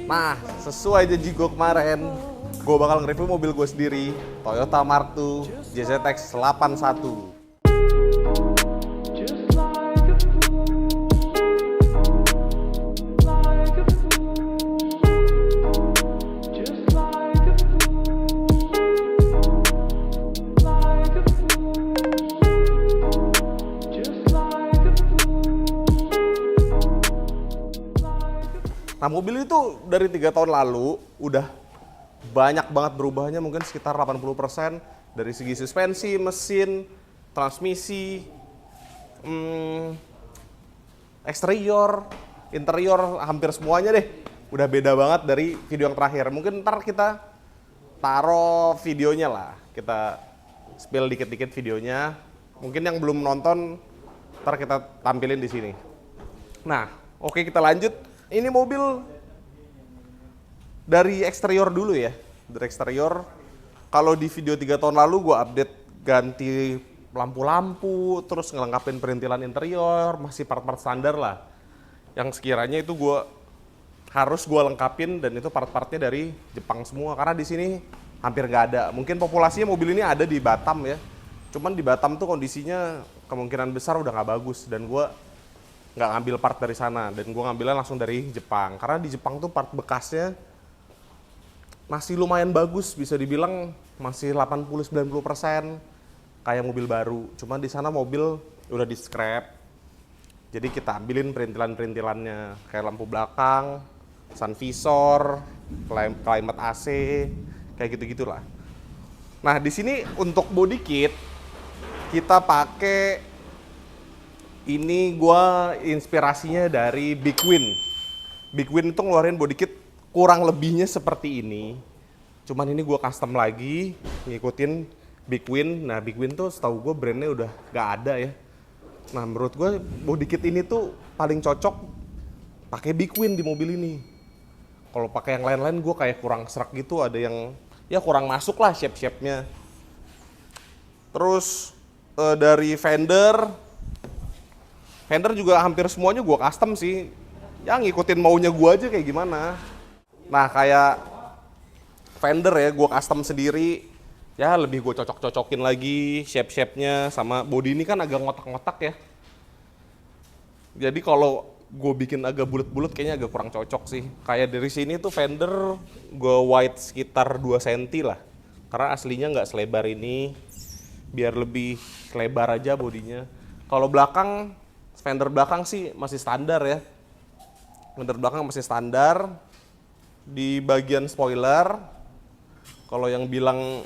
Nah, sesuai janji gue kemarin, gue bakal nge-review mobil gue sendiri, Toyota Mark II JZX 81. Nah, mobil itu dari 3 tahun lalu udah banyak banget berubahnya, mungkin sekitar 80% dari segi suspensi, mesin, transmisi, eksterior, interior, hampir semuanya deh. Udah beda banget dari video yang terakhir. Mungkin ntar kita taruh videonya lah, kita spill dikit-dikit videonya. Mungkin yang belum nonton, ntar kita tampilin di sini. Nah, oke, kita lanjut. Ini mobil dari eksterior dulu ya. Dari eksterior, kalau di video 3 tahun lalu gue update ganti lampu-lampu, terus ngelengkapin perintilan interior, masih part-part standar lah. Yang sekiranya itu harus gue lengkapin, dan itu part-partnya dari Jepang semua. Karena di sini hampir nggak ada. Mungkin populasinya mobil ini ada di Batam ya. Cuman di Batam tuh kondisinya kemungkinan besar udah nggak bagus, dan gue nggak ngambil part dari sana, dan gue ngambilnya langsung dari Jepang. Karena di Jepang tuh part bekasnya masih lumayan bagus, bisa dibilang masih 80-90% kayak mobil baru. Cuman di sana mobil udah di scrap, jadi kita ambilin perintilan-perintilannya kayak lampu belakang, sun visor, climate AC, kayak gitu-gitulah. Nah, di sini untuk body kit kita pakai ini, gua inspirasinya dari Big Win. Big Win itu ngeluarin body kit kurang lebihnya seperti ini. Cuman ini gua custom lagi, ngikutin Big Win. Nah, Big Win tuh setahu gua brandnya udah gak ada ya. Nah, menurut gua body kit ini tuh paling cocok pakai Big Win di mobil ini. Kalau pakai yang lain-lain gua kayak kurang serak gitu, ada yang ya kurang masuk lah shape-shape-nya. Terus dari fender juga hampir semuanya gue custom sih. Ya ngikutin maunya gue aja kayak gimana. Nah, kayak fender ya gue custom sendiri. Ya lebih gue cocok-cocokin lagi shape-shape-nya, sama body ini kan agak ngotak-ngotak ya. Jadi kalau gue bikin agak bulat-bulat kayaknya agak kurang cocok sih. Kayak dari sini tuh fender gue wide sekitar 2 cm lah. Karena aslinya nggak selebar ini. Biar lebih lebar aja bodinya. Kalau belakang, fender belakang sih masih standar ya. Fender belakang masih standar. Di bagian spoiler, kalau yang bilang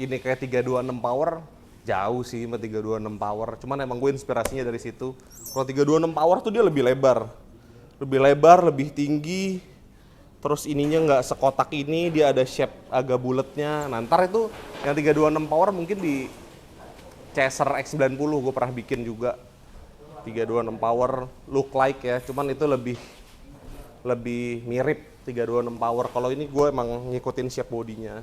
ini kayak 326 power, jauh sih sama 326 power. Cuman emang gue inspirasinya dari situ. Kalau 326 power tuh dia lebih lebar. Lebih lebar, lebih tinggi. Terus ininya nggak sekotak ini, dia ada shape agak buletnya. Nah, ntar itu yang 326 power mungkin di Chaser X90 gue pernah bikin juga. 326 power look like ya, cuman itu lebih mirip 326 power. Kalau ini gue emang ngikutin shape bodinya.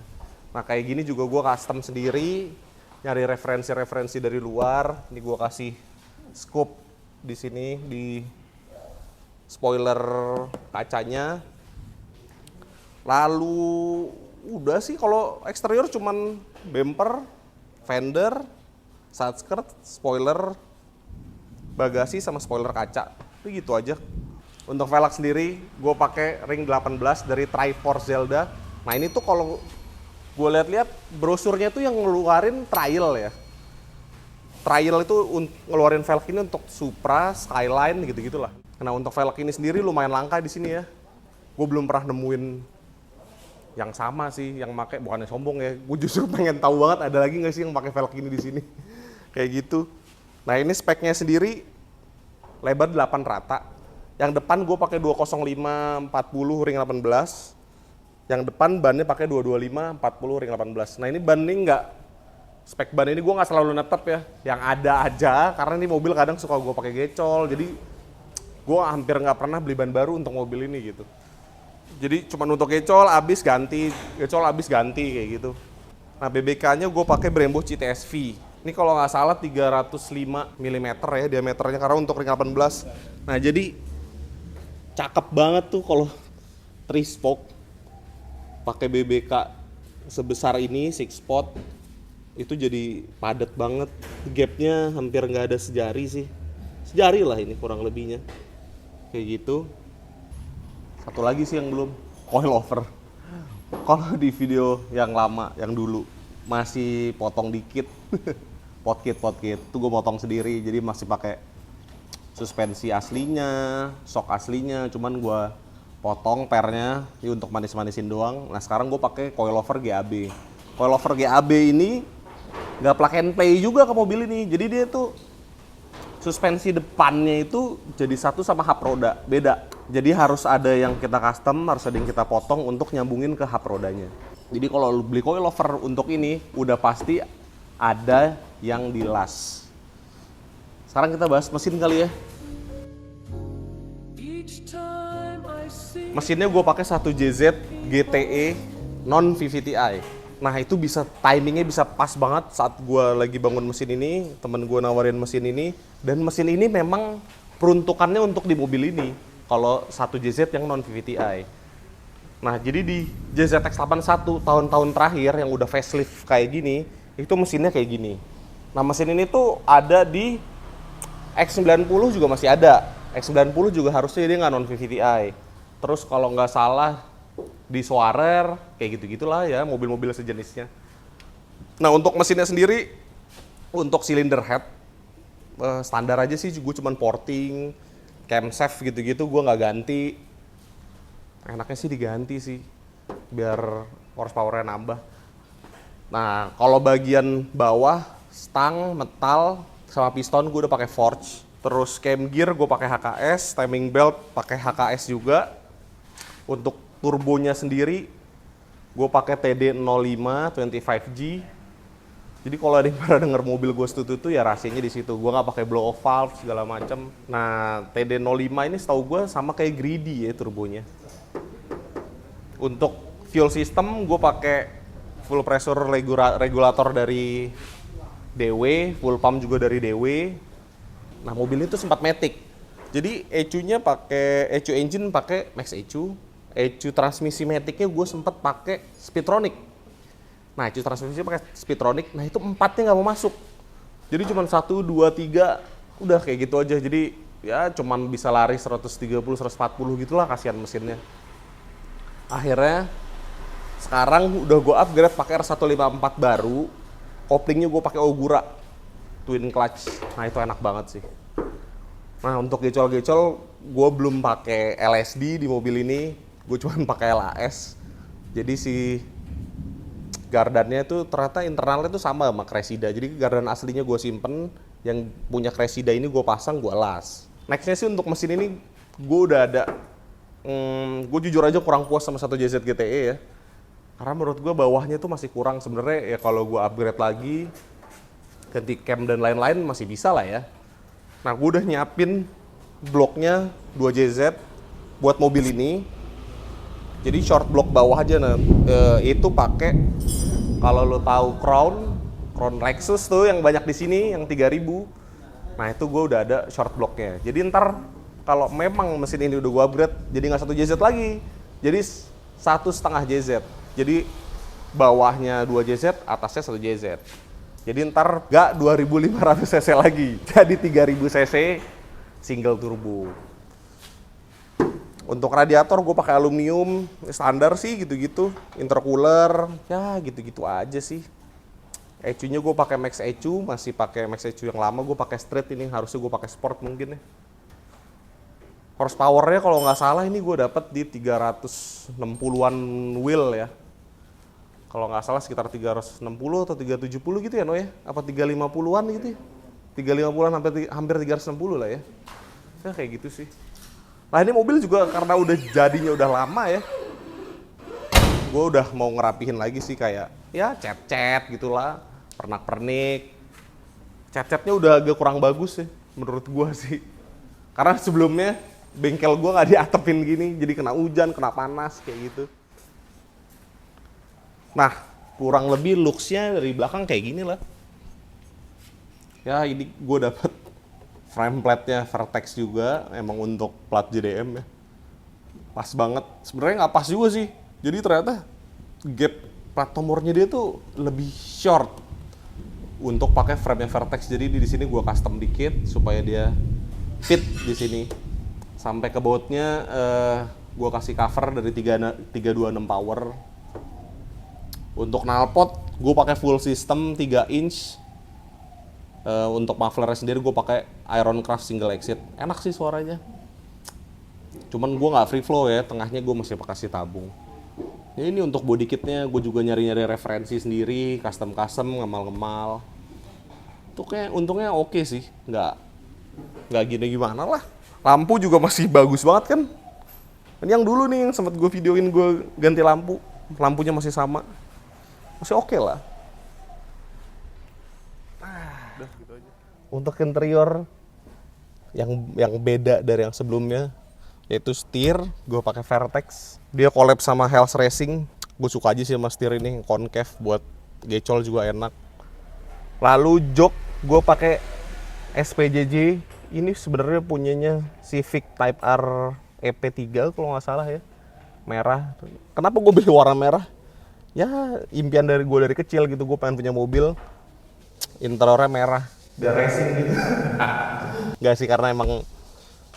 Nah, kayak gini juga gue custom sendiri, nyari referensi-referensi dari luar. Ini gue kasih scoop di sini di spoiler kacanya. Lalu udah sih, kalau eksterior cuman bumper, fender, side skirt, spoiler, bagasi, sama spoiler kaca. Itu gitu aja. Untuk velg sendiri gue pakai ring 18 dari Triforce Zelda. Nah, ini tuh kalau gue lihat-lihat brosurnya tuh yang ngeluarin trial ya. Trial itu ngeluarin velg ini untuk Supra, Skyline gitu-gitulah. Nah, untuk velg ini sendiri lumayan langka di sini ya. Gue belum pernah nemuin yang sama sih, yang pakai, bukannya sombong ya. Gue justru pengen tahu banget ada lagi nggak sih yang pakai velg ini di sini. Kayak gitu. Nah, ini speknya sendiri lebar 8 rata. Yang depan gue pakai 205 40 ring 18. Yang depan bannya pakai 225 40 ring 18. Nah, ini ban ini spek ban ini gue nggak selalu netep ya. Yang ada aja, karena ini mobil kadang suka gue pakai gecol. Jadi gue hampir nggak pernah beli ban baru untuk mobil ini gitu. Jadi cuma untuk gecol habis ganti kayak gitu. Nah, BBK-nya gue pakai Brembo CTS-V. Ini kalau nggak salah 305 mm ya diameternya, karena untuk ring 18. Nah, jadi cakep banget tuh kalau 3-spoke pakai BBK sebesar ini 6-spot itu jadi padat banget, gapnya hampir nggak ada sejari sih, sejari lah ini kurang lebihnya kayak gitu. Satu lagi sih yang belum, coilover. Kalau di video yang lama yang dulu masih potong dikit potkit tuh gue potong sendiri, jadi masih pakai suspensi aslinya, shock aslinya, cuman gue potong pernya ini untuk manis-manisin doang. Nah sekarang gue pakai coilover GAB. Coilover GAB ini nggak plug and play juga ke mobil ini. Jadi dia tuh suspensi depannya itu jadi satu sama hub roda, beda. Jadi harus ada yang kita custom, harus ada yang kita potong untuk nyambungin ke hub rodanya. Jadi kalau lu beli coilover untuk ini udah pasti ada yang dilas. Sekarang kita bahas mesin kali ya. Mesinnya gue pakai 1JZ GTE non VVTi. Nah itu bisa timingnya bisa pas banget saat gue lagi bangun mesin ini, temen gue nawarin mesin ini, dan mesin ini memang peruntukannya untuk di mobil ini. Kalau 1JZ yang non VVTi. Nah jadi di JZX81 tahun-tahun terakhir yang udah facelift kayak gini, itu mesinnya kayak gini. Nah mesin ini tuh ada di X90 juga masih ada. X90 juga harusnya dia nggak non VVTi. Terus kalau nggak salah di Swarer, kayak gitu-gitulah ya, mobil-mobil sejenisnya. Nah untuk mesinnya sendiri, untuk cylinder head, standar aja sih, gue cuman porting, camshaft gitu-gitu gue nggak ganti. Enaknya sih diganti sih, biar horsepower-nya nambah. Nah kalau bagian bawah, stang, metal, sama piston gue udah pakai forge. Terus cam gear gue pakai HKS, timing belt pakai HKS juga. Untuk turbonya sendiri, gue pakai TD05 25G. Jadi kalau ada yang pernah denger mobil gue itu ya rahasianya di situ. Gue nggak pakai blow off valve segala macam. Nah TD05 ini setahu gue sama kayak greedy ya turbonya. Untuk fuel system gue pakai full pressure regulator dari DW, full pump juga dari DW. Nah mobil itu sempat matic. Jadi ECU-nya pakai ECU engine pakai Max ECU. ECU transmisi maticnya gue sempet pakai Speedtronic. Nah ECU transmisi pakai Speedtronic, nah itu empatnya nggak mau masuk. Jadi cuma 1, 2, 3, udah kayak gitu aja. Jadi ya cuman bisa lari 130, 140 gitulah, kasihan mesinnya. Akhirnya sekarang udah gue upgrade pakai R154 baru. Koplingnya gue pakai Ogura twin clutch. Nah itu enak banget sih. Nah untuk gecol-gecol gue belum pakai LSD di mobil ini. Gue cuma pakai LAS. Jadi si gardannya itu ternyata internalnya itu sama Cressida. Jadi gardan aslinya gue simpen, yang punya Cressida ini gue pasang, gue las. Nextnya sih untuk mesin ini gue udah ada, gue jujur aja kurang puas sama 1JZ GTE ya. Karena menurut gue bawahnya tuh masih kurang sebenarnya ya, kalau gue upgrade lagi, ganti cam dan lain-lain masih bisa lah ya. Nah gue udah nyiapin bloknya 2JZ buat mobil ini. Jadi short block bawah aja, nah itu pakai, kalau lo tahu Crown Lexus tuh yang banyak di sini yang 3000. Nah itu gue udah ada short blocknya. Jadi ntar kalau memang mesin ini udah gue upgrade, jadi nggak 1JZ lagi, jadi 1,5 JZ. Jadi bawahnya 2JZ, atasnya 1JZ. Jadi ntar nggak 2500 cc lagi, jadi 3000 cc single turbo. Untuk radiator gue pakai aluminium, standar sih gitu-gitu. Intercooler, ya gitu-gitu aja sih. ECU-nya gue pakai Max ECU, masih pakai Max ECU yang lama. Gue pakai street ini, harusnya gue pakai sport mungkin ya. Horsepower-nya kalau nggak salah ini gue dapet di 360-an wheel ya. Kalau nggak salah sekitar 360 atau 370 gitu ya, No ya? Apa 350-an gitu ya? 350-an hampir 360 lah ya. Ya kayak gitu sih. Nah ini mobil juga karena udah jadinya udah lama ya, gue udah mau ngerapihin lagi sih, kayak ya cat-cat gitulah, pernak-pernik. Cat-catnya udah agak kurang bagus ya menurut gue sih. Karena sebelumnya bengkel gue nggak diatepin gini, jadi kena hujan, kena panas kayak gitu. Nah kurang lebih looks-nya dari belakang kayak gini lah. Ya ini gue dapet frame plate-nya Vertex juga, emang untuk plat JDM ya. Pas banget. Sebenarnya nggak pas juga sih. Jadi ternyata gap plat nomornya dia tuh lebih short untuk pakai frame yang Vertex. Jadi di sini gue custom dikit supaya dia fit di sini. Sampai ke bautnya gue kasih cover dari 326 power. Untuk knalpot gue pakai full system 3 inch. Untuk mufflernya sendiri gue pakai Ironcraft single exit. Enak sih suaranya. Cuman gue nggak free flow ya, tengahnya gue masih kasih tabung. Ya ini untuk body kitnya gue juga nyari-nyari referensi sendiri, custom ngemal-ngemal. Itu kayak untungnya oke sih, nggak gini gimana lah. Lampu juga masih bagus banget kan. Ini yang dulu nih yang sempat gue videoin gue ganti lampu, lampunya masih sama, masih oke lah. Udah gitu aja. Untuk interior yang beda dari yang sebelumnya, yaitu setir, gue pakai Vertex. Dia collab sama Hells Racing. Gue suka aja sih sama setir ini, concave buat gecol juga enak. Lalu jok, gue pakai SPJJ. Ini sebenarnya punyanya Civic Type R EP3 kalau nggak salah ya, merah. Kenapa gue beli warna merah? Ya impian dari gue dari kecil gitu, gue pengen punya mobil interiornya merah, biar racing gitu. Nggak sih, karena emang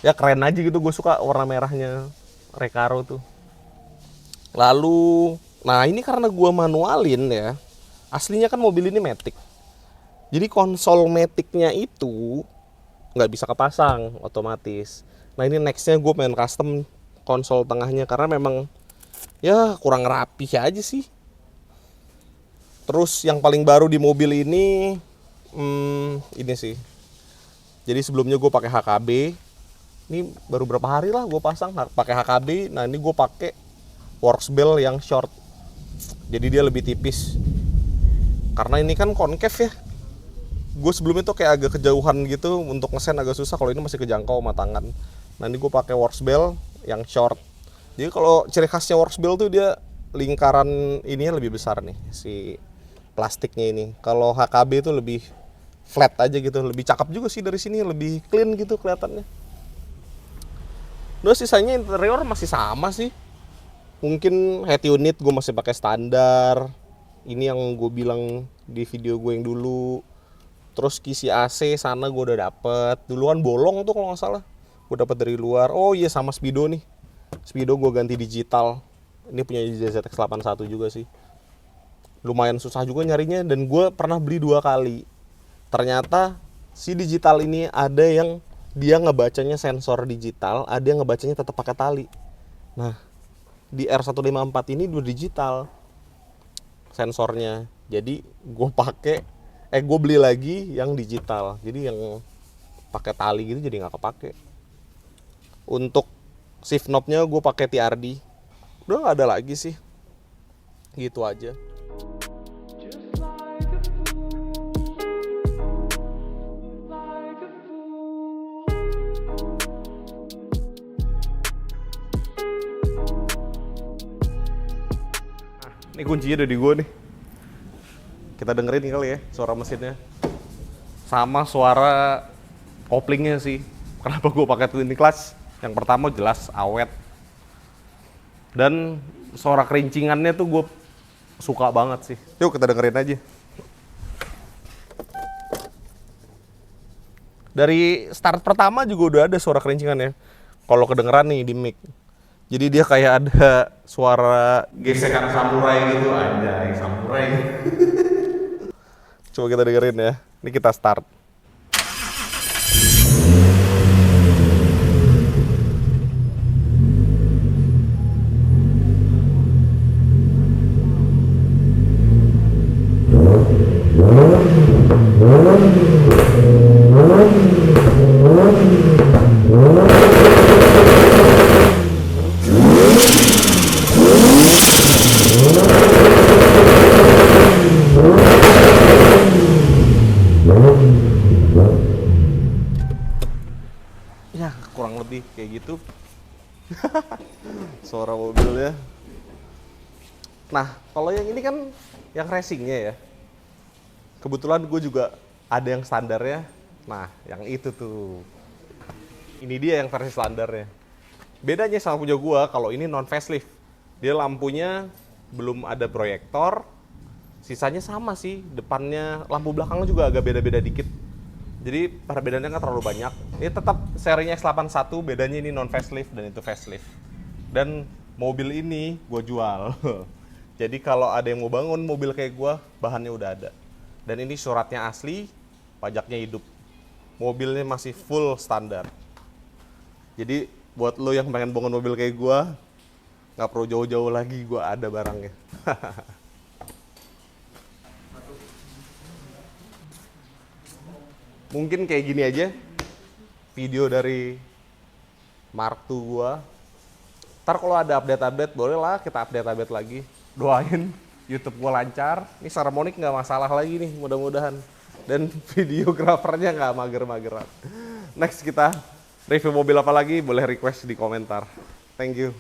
ya keren aja gitu, gue suka warna merahnya Recaro tuh. Lalu, nah ini karena gue manualin ya, aslinya kan mobil ini matic. Jadi konsol maticnya itu nggak bisa kepasang otomatis. Nah ini nextnya gue pengen custom konsol tengahnya, karena memang ya kurang rapi aja sih. Terus yang paling baru di mobil ini sih. Jadi sebelumnya gue pakai HKB. Ini baru berapa hari lah gue pasang pakai HKB. Nah ini gue pakai Works Bell yang short. Jadi dia lebih tipis. Karena ini kan concave ya. Gue sebelumnya tuh kayak agak kejauhan gitu, untuk ngesen agak susah. Kalau ini masih kejangkau sama tangan. Nah ini gue pakai Works Bell yang short. Jadi kalau ciri khasnya Works Bell tuh dia lingkaran ininya lebih besar nih, si plastiknya ini. Kalau HKB itu lebih flat aja gitu, lebih cakep juga sih dari sini, lebih clean gitu kelihatannya. Terus sisanya interior masih sama sih. Mungkin head unit gue masih pakai standar. Ini yang gue bilang di video gue yang dulu. Terus kisi AC sana gue udah dapet. Dulu kan bolong tuh kalau nggak salah. Gue dapet dari luar. Oh iya, sama Speedo nih. Speedo gue ganti digital. Ini punya ZX81 juga sih. Lumayan susah juga nyarinya, dan gue pernah beli 2 kali. Ternyata si digital ini ada yang dia ngebacanya sensor digital, ada yang ngebacanya tetap pakai tali. Nah, di R154 ini 2 digital sensornya. Jadi gue beli lagi yang digital. Jadi yang pakai tali gitu jadi nggak kepake. Untuk shift knob-nya gue pakai TRD. Udah nggak ada lagi sih. Gitu aja. Ini kuncinya udah di gue nih. Kita dengerin kali ya suara mesinnya. Sama suara koplingnya sih. Kenapa gue pakai twin clutch? Yang pertama jelas awet. Dan suara kerincingannya tuh gue suka banget sih. Yuk kita dengerin aja. Dari start pertama juga udah ada suara kerincingannya. Kalau kedengeran nih di mic. Jadi dia kayak ada suara gesekan samurai gitu. Anjay, samurai. Coba kita dengerin ya. Ini kita start. Ya kurang lebih kayak gitu suara mobilnya. Nah kalau yang ini kan yang racingnya ya, kebetulan gue juga ada yang standarnya. Nah yang itu tuh, ini dia yang versi standarnya. Bedanya sama punya gua, kalau ini non facelift. Dia lampunya belum ada proyektor, sisanya sama sih. Depannya, lampu belakangnya juga agak beda-beda dikit. Jadi perbedaannya nggak terlalu banyak. Ini tetap serinya X81, bedanya ini non facelift dan itu facelift. Dan mobil ini gua jual. Jadi kalau ada yang mau bangun mobil kayak gua, bahannya udah ada. Dan ini suratnya asli, pajaknya hidup. Mobilnya masih full standar. Jadi buat lo yang pengen bangun mobil kayak gua, nggak perlu jauh-jauh lagi, gua ada barangnya. Mungkin kayak gini aja video dari Mark II gua. Ntar kalau ada update-update, bolehlah kita update-update lagi. Doain YouTube gua lancar. Ini Saramonic nggak masalah lagi nih, mudah-mudahan. Dan videografernya nggak mager-mageran. Next kita review mobil apa lagi, boleh request di komentar. Thank you.